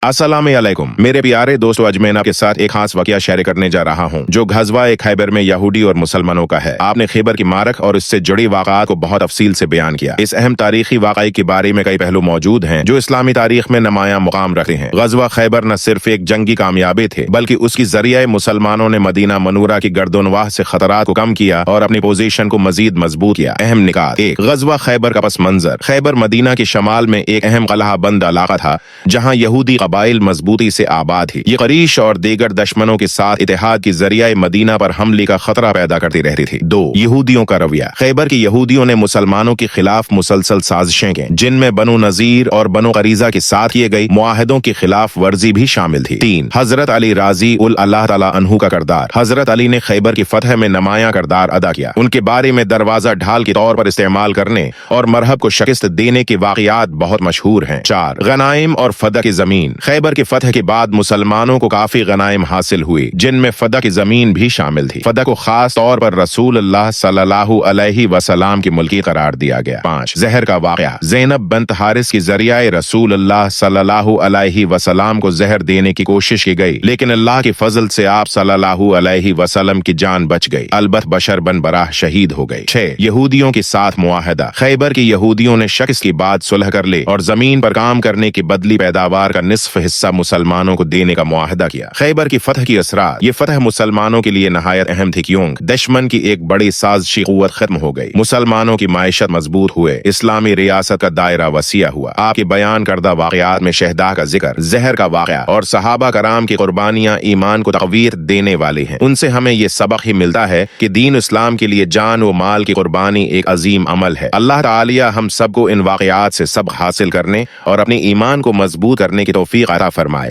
अस्सलाम वालेकुम मेरे प्यारे दोस्तों, आज मैं आपके साथ एक खास वाकया शेयर करने जा रहा हूँ जो ग़ज़वा खैबर में यहूदी और मुसलमानों का है। आपने खैबर की मारक और इससे जुड़ी वाक़ात को बहुत तफसील से बयान किया। इस अहम तारीखी वाक़ये के बारे में कई पहलू मौजूद हैं जो इस्लामी तारीख में नमाया मुकाम रखते हैं। ग़ज़वा खैबर न सिर्फ एक जंगी कामयाबी थे बल्कि उसकी जरिए मुसलमानों ने मदीना मनूरा की गर्दोनवाह से खतरात को कम किया और अपनी पोजीशन को मजीद मजबूत किया। अहम निकात: एक, ग़ज़वा खैबर का पस मंजर। खैबर मदीना के शमाल में एक अहम कलहा बंद इलाका था जहाँ यहूदी कबाइल मजबूती से आबाद थी। ये क़रीश और दीगर दुश्मनों के साथ इत्तेहाद की जरिए मदीना पर हमले का खतरा पैदा करती रहती थी। दो, यहूदियों का रवैया। खैबर के यहूदियों ने मुसलमानों के खिलाफ मुसलसल साजिशें की जिनमें बनु नजीर और बनु क़रीज़ा के साथ किए गए मुआहदों की खिलाफ वर्जी भी शामिल थी। तीन, हजरत अली राजी उल अल्लाह तआला अन्हु का किरदार। हजरत अली ने खैबर की फतह में नमाया किरदार अदा किया। उनके बारे में दरवाजा ढाल के तौर पर इस्तेमाल करने और मरहब को शिकस्त देने के वाक़यात बहुत मशहूर हैं। चार, गनाइम और फदा की जमीन। खैबर की फतह के बाद मुसलमानों को काफी गनाइम हासिल हुई जिनमें फदा की जमीन भी शामिल थी। फदा को खास तौर पर रसूलुल्लाह सल्लल्लाहु अलैहि वसल्लम की मुल्की करार दिया गया। पांच, जहर का वाक़या। ज़ैनब बिन्त हारिस की जरिए रसूलुल्लाह सल्लल्लाहु अलैहि वसल्लम को जहर देने की कोशिश की गई लेकिन अल्लाह के फजल से आप सल्लल्लाहु अलैहि वसल्लम की जान बच गई, अलबत बशर बन बराह शहीद हो गए। छह, यहूदियों के साथ मुआहदा। खैबर के यहूदियों ने शिकस्त के बाद सुलह कर ले और जमीन पर काम करने की बदली पैदावार का निस्फ हिस्सा मुसलमानों को देने का मुआहदा किया। खैबर की फतह की असरात। ये फतह मुसलमानों के लिए नहायत अहम थी क्योंकि दुश्मन की एक बड़ी साजिशी कुव्वत खत्म हो गई, मुसलमानों की माइशत मजबूत हुए, इस्लामी रियासत का दायरा वसिया हुआ। आपके बयान करदा वाक़यात में शहदा का जिक्र, जहर का वाक़या और सहाबा कराम की कुर्बानियां ईमान को तक़वीर देने वाली हैं। उनसे हमें ये सबक ही मिलता है कि दीन इस्लाम के लिए जान व माल की कुर्बानी एक अजीम अमल है। अल्लाह ताला हम सबको इन वाक़यात से सबक हासिल करने और अपने ईमान को मजबूत करने की तौफीक अता फरमाए।